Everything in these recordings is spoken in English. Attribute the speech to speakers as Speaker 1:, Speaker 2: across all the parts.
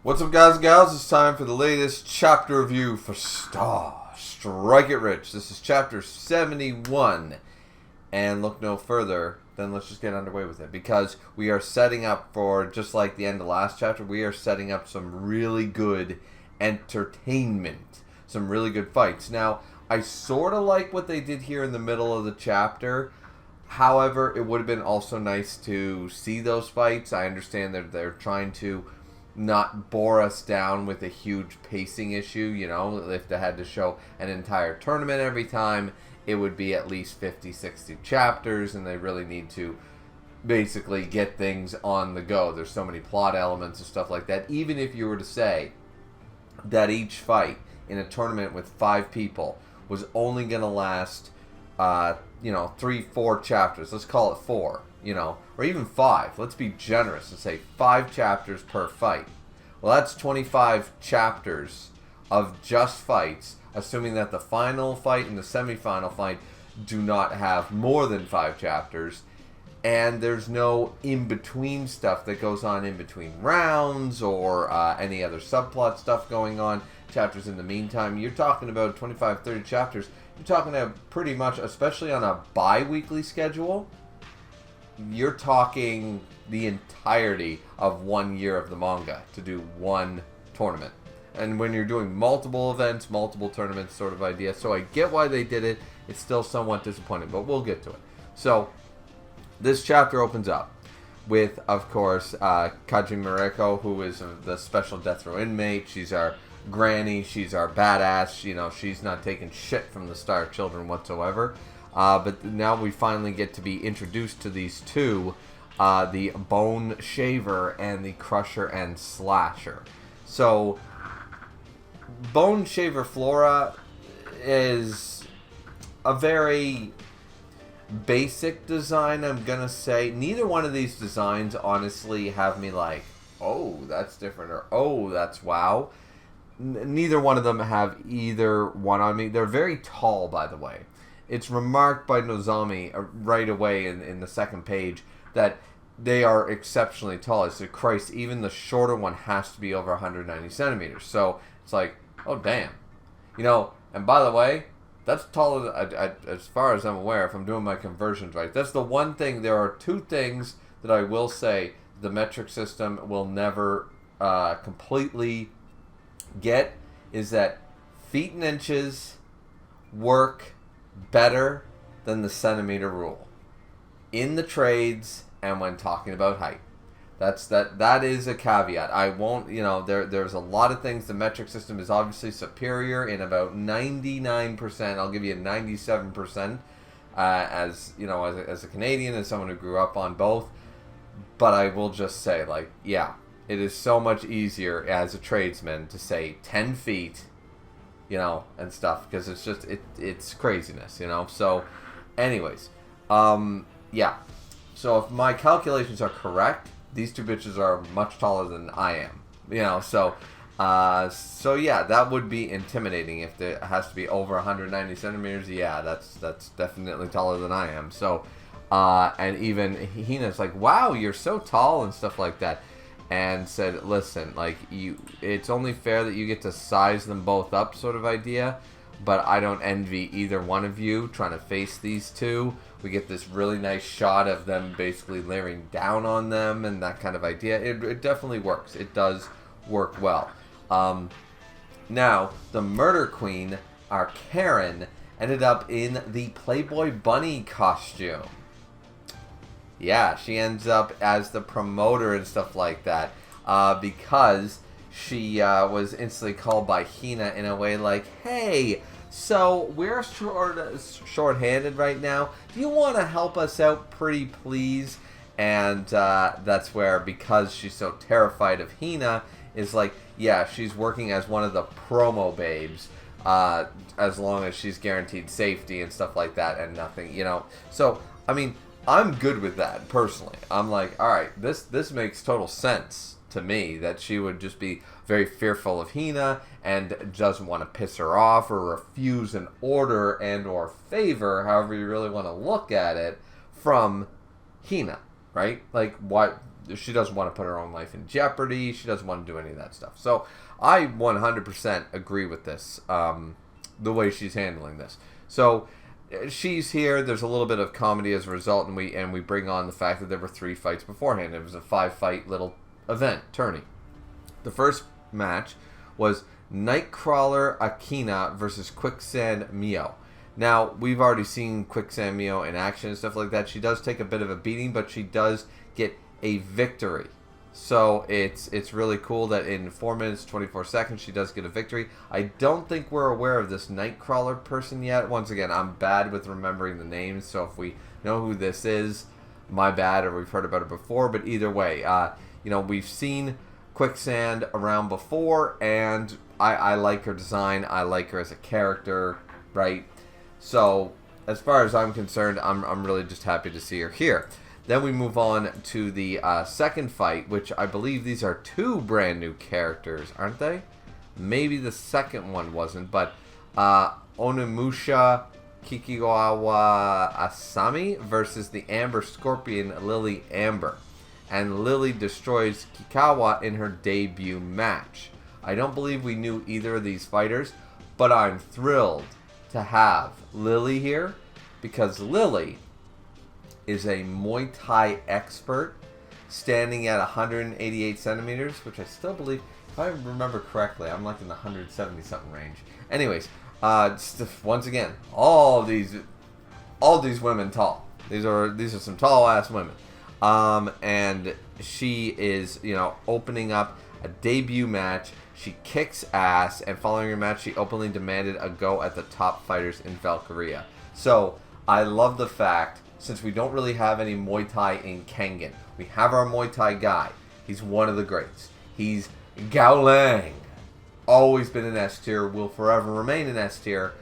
Speaker 1: What's up, guys and gals? It's time for the latest chapter review for Strike It Rich. This is chapter 71. And look no further than let's just get underway with it. Because we are setting up for, just like the end of last chapter, we are setting up some really good entertainment. Some really good fights. Now, I sort of like what they did here in the middle of the chapter. However, it would have been also nice to see those fights. I understand that they're trying to not bore us down with a huge pacing issue. You know, if they had to show an entire tournament every time, it would be at least 50, 60 chapters, and they really need to basically get things on the go. There's so many plot elements and stuff like that. Even if you were to say that each fight in a tournament with 5 people was only going to last, 3, 4 chapters. Let's call it 4. Or even 5. Let's be generous and say 5 chapters per fight. Well, that's 25 chapters of just fights, assuming that the final fight and the semifinal fight do not have more than 5 chapters, and there's no in-between stuff that goes on in between rounds or any other subplot stuff going on, chapters in the meantime. You're talking about 25, 30 chapters. You're talking about pretty much, especially on a bi-weekly schedule, you're talking the entirety of 1 year of the manga to do one tournament. And when you're doing multiple events, multiple tournaments sort of idea. So I get why they did it. It's still somewhat disappointing, but we'll get to it. So this chapter opens up with, of course, Kaji Mareko, who is the special death row inmate. She's our granny. She's our badass. She's not taking shit from the Star Children whatsoever. But now we finally get to be introduced to these two, the Bone Shaver and the Crusher and Slasher. So, Bone Shaver Flora is a very basic design, I'm gonna say. Neither one of these designs, honestly, have me like, oh, that's different, or oh, that's wow. Neither one of them have either one on me. They're very tall, by the way. It's remarked by Nozomi right away in the second page that they are exceptionally tall. I said, Christ, even the shorter one has to be over 190 centimeters. So it's like, oh, damn. And by the way, that's taller than, as far as I'm aware, if I'm doing my conversions right. That's the one thing. There are 2 things that I will say the metric system will never completely get, is that feet and inches work better than the centimeter rule in the trades and when talking about height. That is a caveat. I won't, there's a lot of things. The metric system is obviously superior in about 99%. I'll give you a 97% as a Canadian and someone who grew up on both. But I will just say, it is so much easier as a tradesman to say 10 feet and stuff, because it's just, it's craziness, So, anyways, yeah. So if my calculations are correct, these 2 bitches are much taller than I am, So yeah, that would be intimidating if it has to be over 190 centimeters. Yeah, that's definitely taller than I am. So, and even Hina's like, wow, you're so tall and stuff like that. And said, listen, it's only fair that you get to size them both up sort of idea, but I don't envy either one of you trying to face these 2. We get this really nice shot of them basically layering down on them and that kind of idea. It definitely works. It does work well. Now, the Murder Queen, our Karen, ended up in the Playboy Bunny costume. Yeah, she ends up as the promoter and stuff like that, because she was instantly called by Hina in a way like, hey, so we're short-handed right now. Do you want to help us out, pretty please? And that's where, because she's so terrified of Hina, is like, yeah, she's working as one of the promo babes, as long as she's guaranteed safety and stuff like that and nothing, So, I mean, I'm good with that, personally. I'm like, alright, this makes total sense to me, that she would just be very fearful of Hina and doesn't want to piss her off or refuse an order and or favor, however you really want to look at it, from Hina. right? Like, what? She doesn't want to put her own life in jeopardy. She doesn't want to do any of that stuff. So I 100% agree with this, the way she's handling this. So she's here. There's a little bit of comedy as a result, and we bring on the fact that there were 3 fights beforehand. It was a 5-fight little event, tourney. The first match was Nightcrawler Akina versus Quicksand Mio. Now, we've already seen Quicksand Mio in action and stuff like that. She does take a bit of a beating, but she does get a victory. So it's really cool that in 4 minutes 24 seconds she does get a victory. I don't think we're aware of this Nightcrawler person yet. Once again, I'm bad with remembering the names, so if we know who this is, my bad, or we've heard about it before. But either way, we've seen Quicksand around before, and I like her design. I like her as a character, right? So as far as I'm concerned, I'm really just happy to see her here. Then we move on to the second fight, which I believe these are 2 brand new characters, aren't they? Maybe the second one wasn't, but Onimusha Kikigawa Asami versus the Amber Scorpion Lily Amber. And Lily destroys Kikawa in her debut match. I don't believe we knew either of these fighters, but I'm thrilled to have Lily here, because Lily is a Muay Thai expert, standing at 188 centimeters, which I still believe, if I remember correctly, I'm like in the 170 something range. Anyways, once again, all these women tall. These are some tall ass women, and she is opening up a debut match. She kicks ass, and following her match, she openly demanded a go at the top fighters in Valkyria. So I love the fact, since we don't really have any Muay Thai in Kengan, we have our Muay Thai guy. He's one of the greats. He's Gao Lang. Always been in S tier, will forever remain in S tier,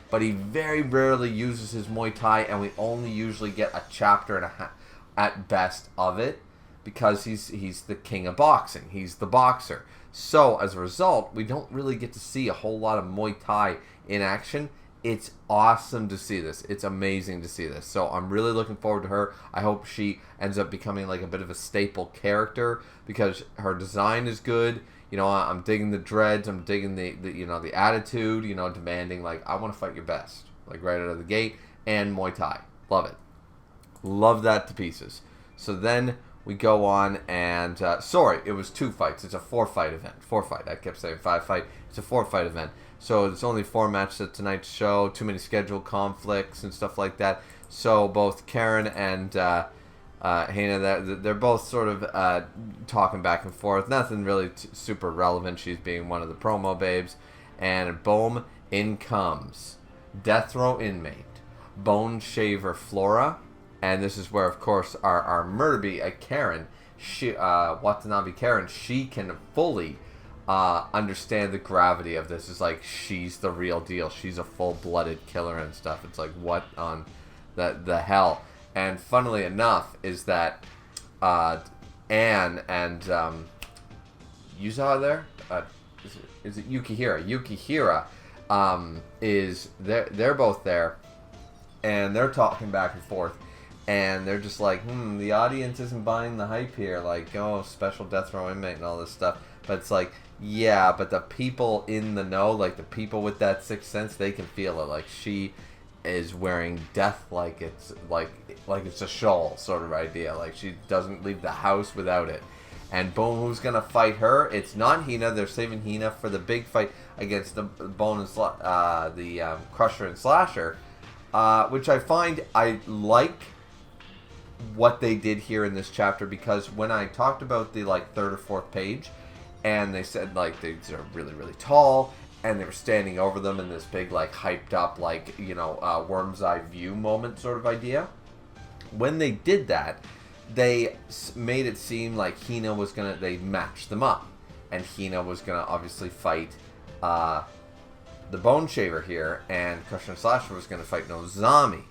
Speaker 1: but he very rarely uses his Muay Thai, and we only usually get a chapter and a half at best of it, because he's the king of boxing. He's the boxer. So as a result, we don't really get to see a whole lot of Muay Thai in action. It's awesome to see this. It's amazing to see this. So I'm really looking forward to her. I hope she ends up becoming like a bit of a staple character, because her design is good. I'm digging the dreads. I'm digging the attitude. Demanding, like, I want to fight your best, like right out of the gate. And Muay Thai, love it. Love that to pieces. So then we go on, and it was 2 fights. It's a 4-fight event. 4-fight. I kept saying 5-fight. It's a 4-fight event. So there's only 4 matches at tonight's show. Too many scheduled conflicts and stuff like that. So both Karen and Hannah, they're both sort of talking back and forth. Nothing really super relevant. She's being one of the promo babes. And boom, in comes Death Row inmate, Bone Shaver Flora. And this is where, of course, our Murderby, Karen, Watanabe Karen, she can fully understand the gravity of this. It's like, she's the real deal. She's a full-blooded killer and stuff. It's like, what on the hell? And funnily enough is that Anne and Yuzawa there? Is it Yukihira? Yukihira they're both there, and they're talking back and forth. And they're just like, the audience isn't buying the hype here. Like, oh, special death row inmate and all this stuff. But it's like, yeah, but the people in the know, like the people with that sixth sense, they can feel it. Like, she is wearing death like it's a shawl sort of idea. Like, she doesn't leave the house without it. And boom, who's gonna fight her? It's not Hina. They're saving Hina for the big fight against the Crusher and Slasher, which I find I like what they did here in this chapter, because when I talked about the 3rd or 4th page, and they said these are really, really tall, and they were standing over them in this big hyped up worm's eye view moment sort of idea. When they did that, they made it seem like Hina was they matched them up, and Hina was gonna obviously fight the Bone Shaver here, and Crusher and Slasher was gonna fight Nozami.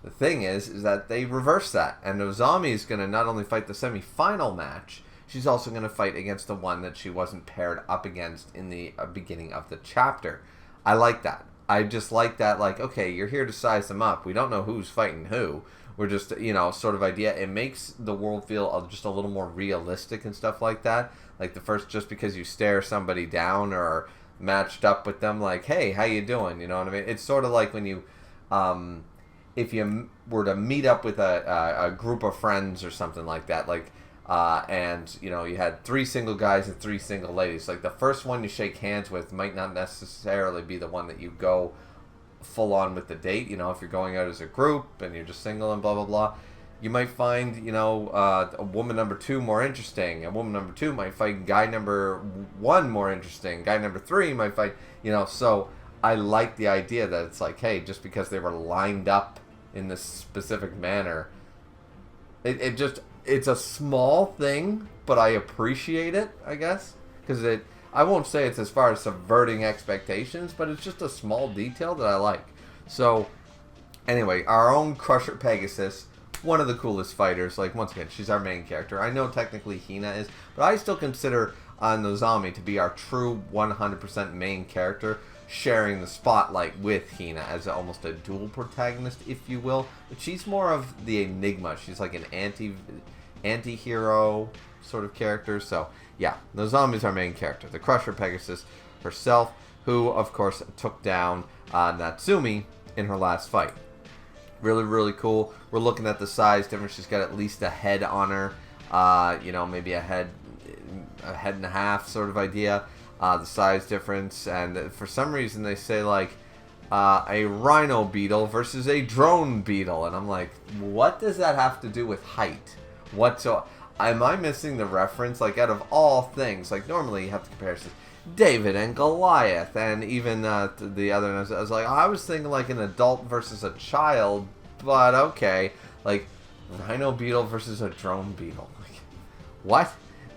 Speaker 1: The thing is that they reversed that, and Nozami is going to not only fight the semi-final match, she's also going to fight against the one that she wasn't paired up against in the beginning of the chapter. I like that. I just like that, okay, you're here to size them up. We don't know who's fighting who. were just, you know, sort of idea. It makes the world feel just a little more realistic and stuff like that. Like the first, just because you stare somebody down or matched up with them, like, hey, how you doing? You know what I mean? It's sort of like when you, if you were to meet up with a group of friends or something like that, like, and, you know, you had 3 single guys and 3 single ladies. Like, the first one you shake hands with might not necessarily be the one that you go full on with the date. You know, if you're going out as a group and you're just single and blah, blah, blah, you might find, you know, a woman number 2 more interesting. A woman number 2 might find guy number 1 more interesting. Guy number 3 might find, you know, so I like the idea that it's like, hey, just because they were lined up in this specific manner, it's a small thing, but I appreciate it, I guess, because I won't say it's as far as subverting expectations, but it's just a small detail that I like. So, anyway, our own Crusher Pegasus, one of the coolest fighters. Like, once again, she's our main character. I know technically Hina is, but I still consider Nozomi to be our true 100% main character, sharing the spotlight with Hina as almost a dual protagonist, if you will. But she's more of the enigma. She's like an anti-hero sort of character. So, yeah, Nozomi's our main character. The Crusher Pegasus herself, who, of course, took down Natsumi in her last fight. Really, really cool. We're looking at the size difference. She's got at least a head on her. You know, maybe a head and a half sort of idea. The size difference. And for some reason, they say, like, a rhino beetle versus a drone beetle. And I'm like, what does that have to do with height? Am I missing the reference? Like, out of all things, like, normally you have to compare David and Goliath, and even the other. I was like, I was thinking like an adult versus a child, but okay, like rhino beetle versus a drone beetle. Like, what?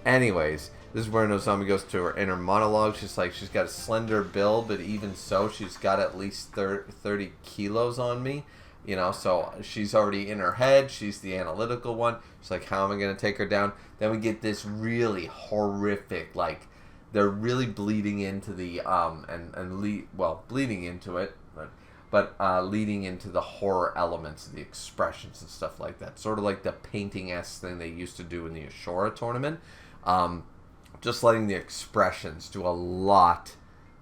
Speaker 1: Anyways, this is where Nozomi goes to her inner monologue. She's like, she's got a slender build, but even so, she's got at least 30 kilos on me. You know, so she's already in her head. She's the analytical one. She's like, how am I going to take her down? Then we get this really horrific, like, they're really bleeding into the, bleeding into it, but leading into the horror elements, the expressions and stuff like that. Sort of like the painting-esque thing they used to do in the Ashura tournament. Just letting the expressions do a lot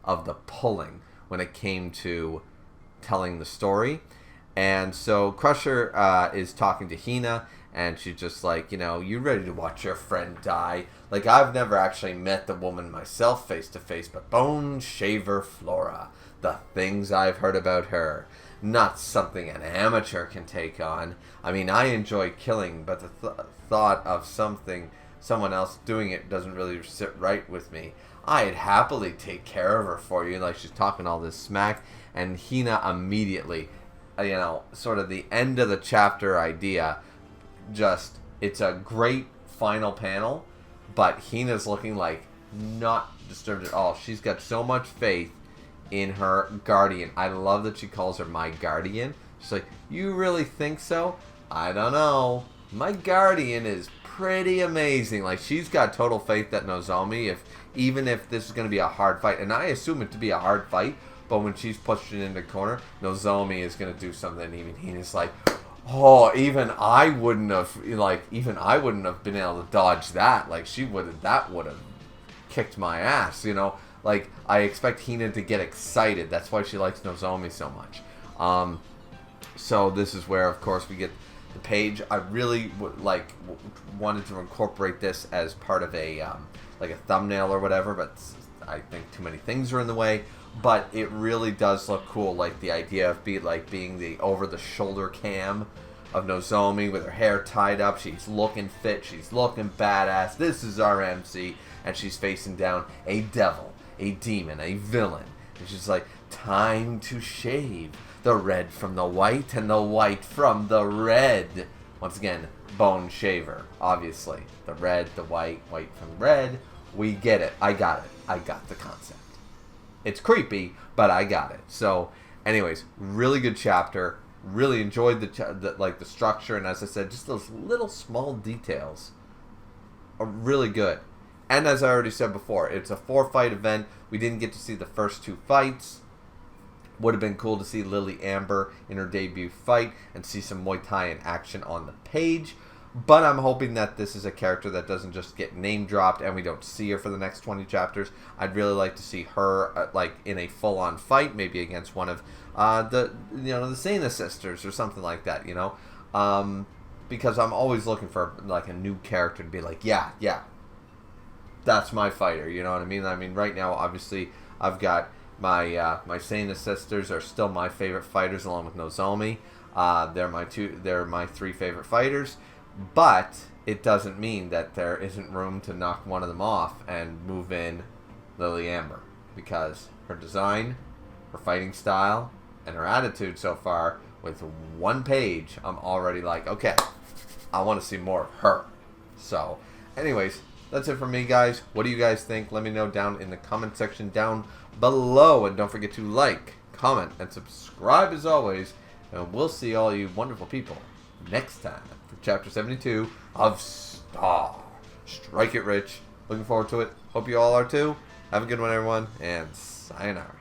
Speaker 1: of the pulling when it came to telling the story. And so Crusher is talking to Hina, and she's just like, you know, you ready to watch your friend die? Like, I've never actually met the woman myself face to face, but Bone Shaver Flora, the things I've heard about her, not something an amateur can take on. I mean, I enjoy killing, but the thought of someone else doing it doesn't really sit right with me. I'd happily take care of her for you. Like, she's talking all this smack, and Hina immediately, you know, sort of the end of the chapter idea, just, it's a great final panel, but Hina's looking like not disturbed at all. She's got so much faith in her guardian. I love that she calls her my guardian. She's like, you really think so? I don't know. My guardian is pretty amazing. Like, she's got total faith that Nozomi, even if this is going to be a hard fight, and I assume it to be a hard fight, but when she's pushed it into the corner, Nozomi is going to do something. Even Hina's like, oh, even I wouldn't have been able to dodge that. Like, that would have kicked my ass, you know. Like, I expect Hina to get excited. That's why she likes Nozomi so much. So this is where, of course, we get the page. I really wanted to incorporate this as part of a like a thumbnail or whatever, but I think too many things are in the way. But it really does look cool, like the idea of being the over-the-shoulder cam of Nozomi with her hair tied up. She's looking fit. She's looking badass. This is our MC, and she's facing down a devil, a demon, a villain. And she's like, time to shave the red from the white and the white from the red. Once again, Bone Shaver, obviously. The red, the white, white from red. We get it. I got it. I got the concept. It's creepy, but I got it. So, anyways, really good chapter. Really enjoyed the structure, and as I said, just those little small details are really good. And as I already said before, it's a 4-fight event. We didn't get to see the first 2 fights. Would have been cool to see Lily Amber in her debut fight and see some Muay Thai in action on the page. But I'm hoping that this is a character that doesn't just get name dropped and we don't see her for the next 20 chapters. I'd really like to see her like in a full-on fight, maybe against one of the Sena sisters or something like that. Because I'm always looking for like a new character to be like, yeah, that's my fighter. You know what I mean? I mean, right now, obviously, I've got my Sena sisters are still my favorite fighters, along with Nozomi. They're my 3 favorite fighters. But it doesn't mean that there isn't room to knock one of them off and move in Lily Amber, because her design, her fighting style, and her attitude so far, with 1 page, I'm already like, okay, I want to see more of her. So, anyways, that's it for me, guys. What do you guys think? Let me know down in the comment section down below. And don't forget to like, comment, and subscribe as always. And we'll see all you wonderful people next time for Chapter 72 of Star. Strike it rich. Looking forward to it. Hope you all are too. Have a good one, everyone. And sayonara.